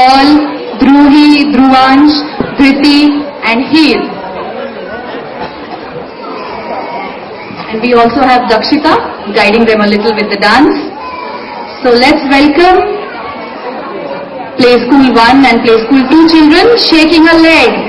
Paul, Dhruvi, Dhruvansh, Dhriti and Heer. And we also have Dakshita guiding them a little with the dance. So let's welcome Play School 1 and Play School 2 children shaking a leg.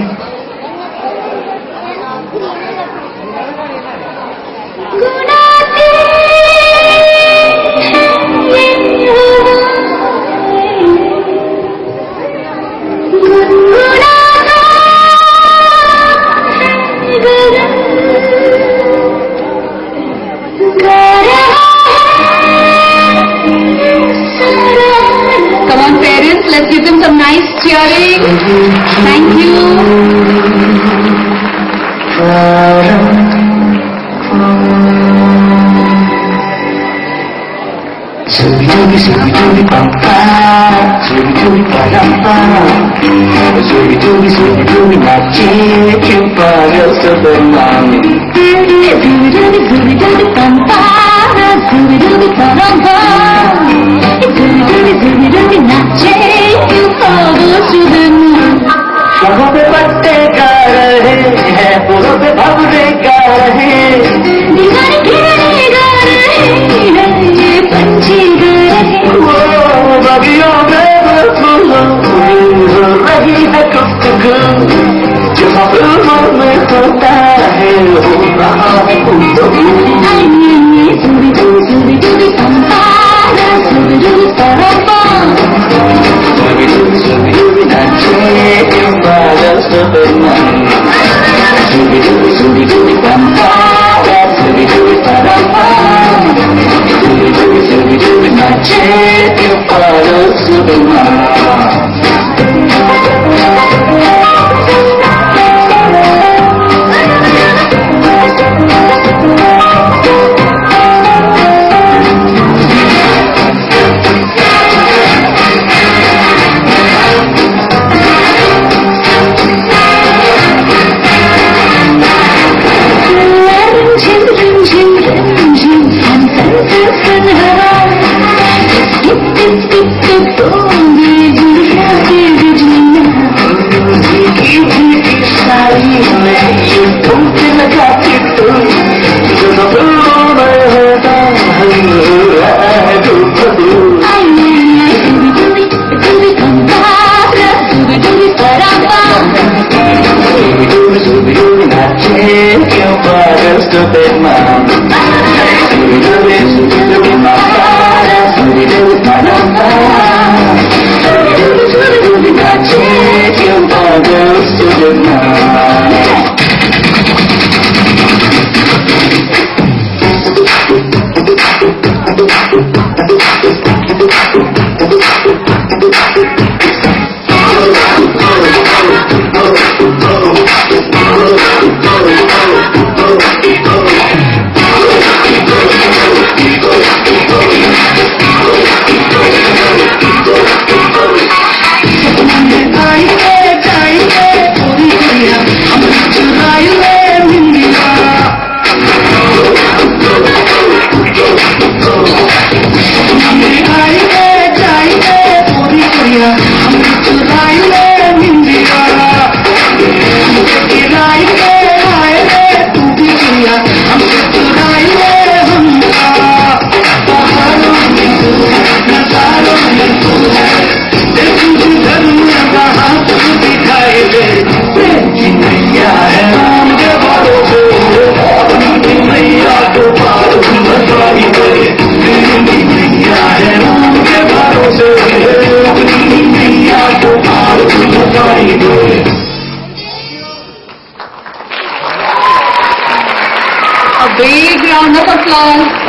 Let's give them some nice cheering. Thank you. शबों पे पत्ते गा रहे हैं, फूलों पे भंवरे गा रहे हैं, दीवाने घेरे गा रहे हैं, ये पंछी गा रहे हैं। वो बगियों में फूलों हो रही है गुफ्तगू, जो फिल्मों में होता है हो रहा है गुफ्तगू। सुबी सुबी सुबी पंपारा, सुबी सुबी परंपा, सुबी सुबी सुबी सुबी नाचे Superman. Subi dubi subi dubi pampara, subi dubi parapa, subi dubi nache eu para Superman.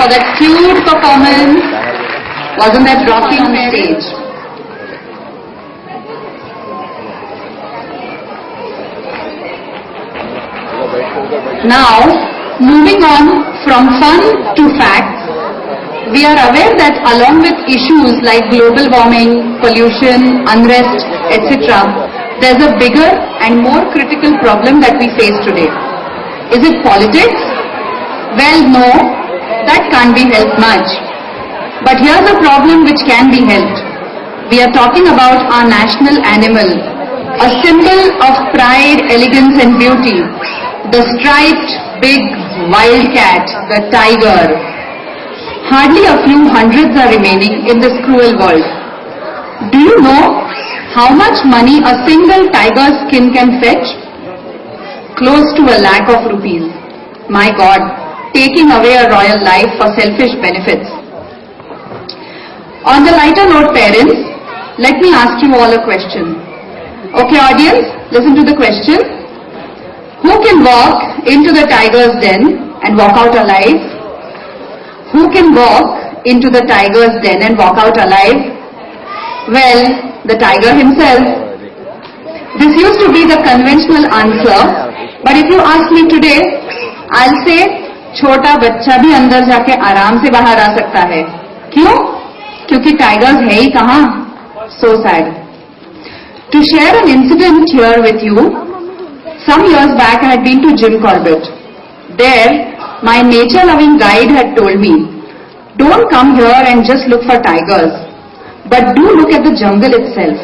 For that cute performance. Wasn't that Rocky on stage? Now, moving on from fun to facts, we are aware that along with issues like global warming, pollution, unrest, etc., there's a bigger and more critical problem that we face today. Is it politics? Well, no, that can't be helped much. But here's a problem which can be helped. we are talking about our national animal, a symbol of pride, elegance and beauty, the striped big wild cat, the tiger. Hardly a few hundreds are remaining in this cruel world. Do you know how much money a single tiger's skin can fetch? Close to 1,00,000 rupees. My God, taking away a royal life for selfish benefits. On the lighter note, parents, let me ask you all a question. Okay, audience, listen to the question. Who can walk into the tiger's den and walk out alive? Who can walk into the tiger's den and walk out alive? Well, the tiger himself. This used to be the conventional answer, but if you ask me today, I'll say, छोटा बच्चा भी अंदर जाके आराम से बाहर आ सकता है. क्यों? क्योंकि टाइगर्स है ही कहाँ? So sad. To share an incident here with you, some years back I had been to Jim Corbett. There, my nature-loving guide had told me, don't come here and just look for tigers, but do look at the jungle itself.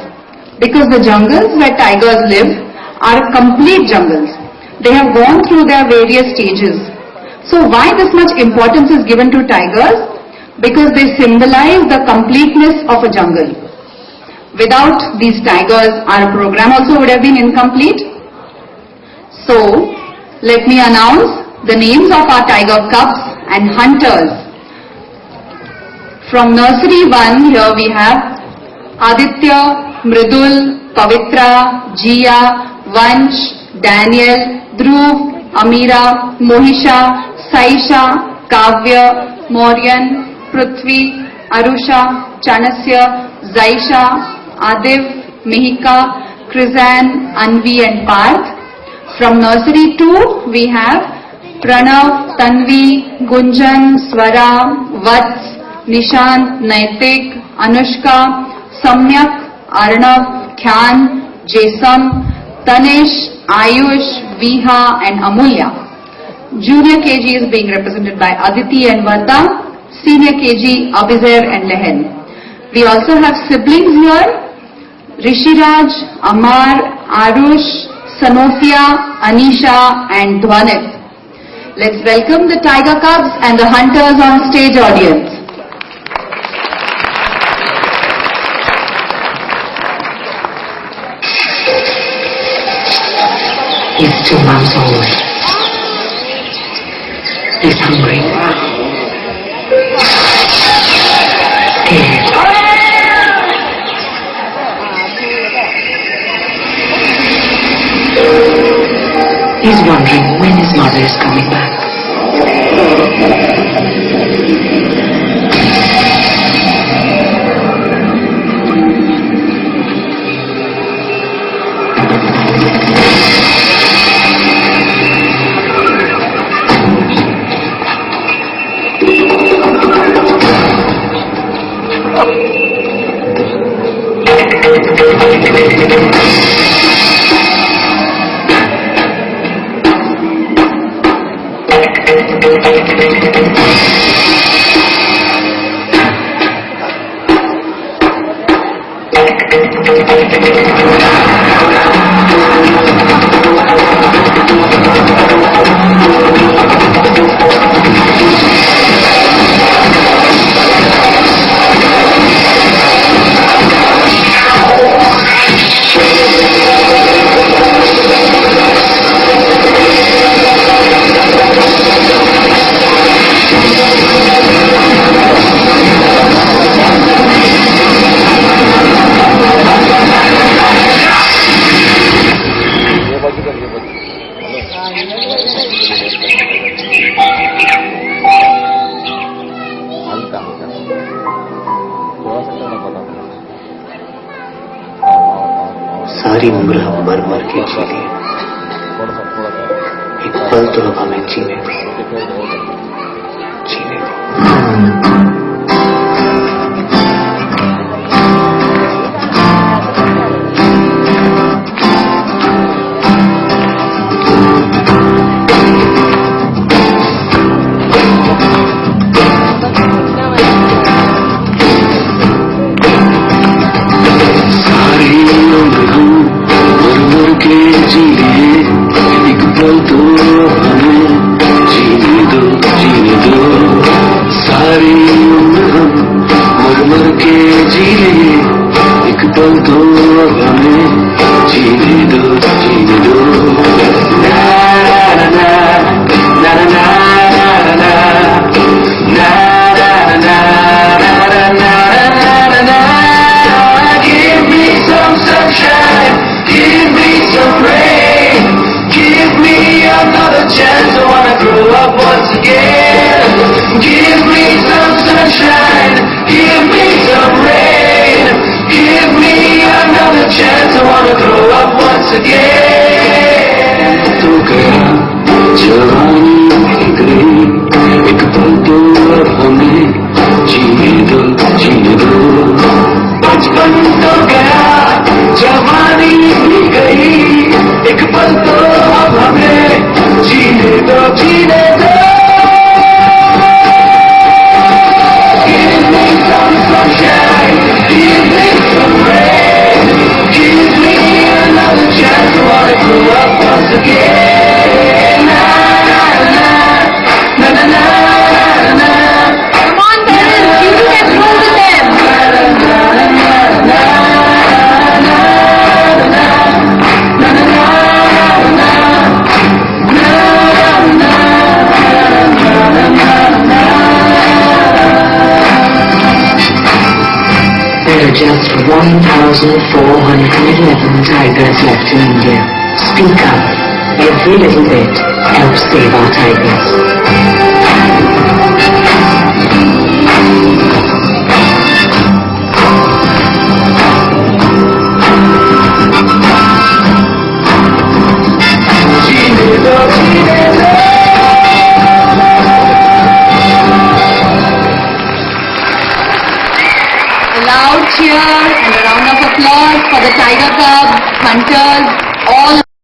Because the jungles where tigers live are complete jungles. They have gone through their various stages. So why this much importance is given to tigers? Because they symbolize the completeness of a jungle. Without these tigers, our program also would have been incomplete. So, let me announce the names of our tiger cubs and hunters. From nursery 1, here we have Aditya, Mridul, Pavitra, Jia, Vansh, Daniel, Dhruv, Amira, Mohisha, Saisha, Kavya, Mauryan, Prithvi, Arusha, Chanasya, Zaisha, Adiv, Mihika, Krizan, Anvi and Parth. From nursery 2, we have Pranav, Tanvi, Gunjan, Swara, Vats, Nishant, Naitik, Anushka, Samyak, Arnav, Khyan, Jesam, Tanish, Ayush, Viha and Amulya. Junior KG is being represented by Aditi and Varda. Senior KG, Abizair and Lehen. We also have siblings here, Rishiraj, Amar, Arush, Sanofia, Anisha and Dhwanit. Let's welcome the tiger cubs and the hunters on stage, audience. He's 2 months old. He's hungry. Scared. He's wondering when his mother is coming back. सारी उम्र हम मर मर के जी लिए, एक पल तो अब हमें जीने दो, जीने दो। हमें जीने दो जीने दो ना ना ना ना ना ना ना ना na na na na na. Give me some sunshine, give me some rain, give me another chance. I wanna grow up once again. Give me some sunshine, give me some rain, give me another chance. I wanna grow up once again. तो गया जवानी गई एक पल तो अब हमें जीने दो बचपन तो गया जवानी भी गई एक पल तो अब हमें जीने दो Give me some sunshine, give me some rain, give me another chance. I wanna grow up once again. Na na na na na na na. Come on, parents, you can grow with them. There are just 1,411 tigers left in India. Speak up. Every little bit helps save our tigers. A loud cheer and a round of applause for the Tiger Cubs, hunters, all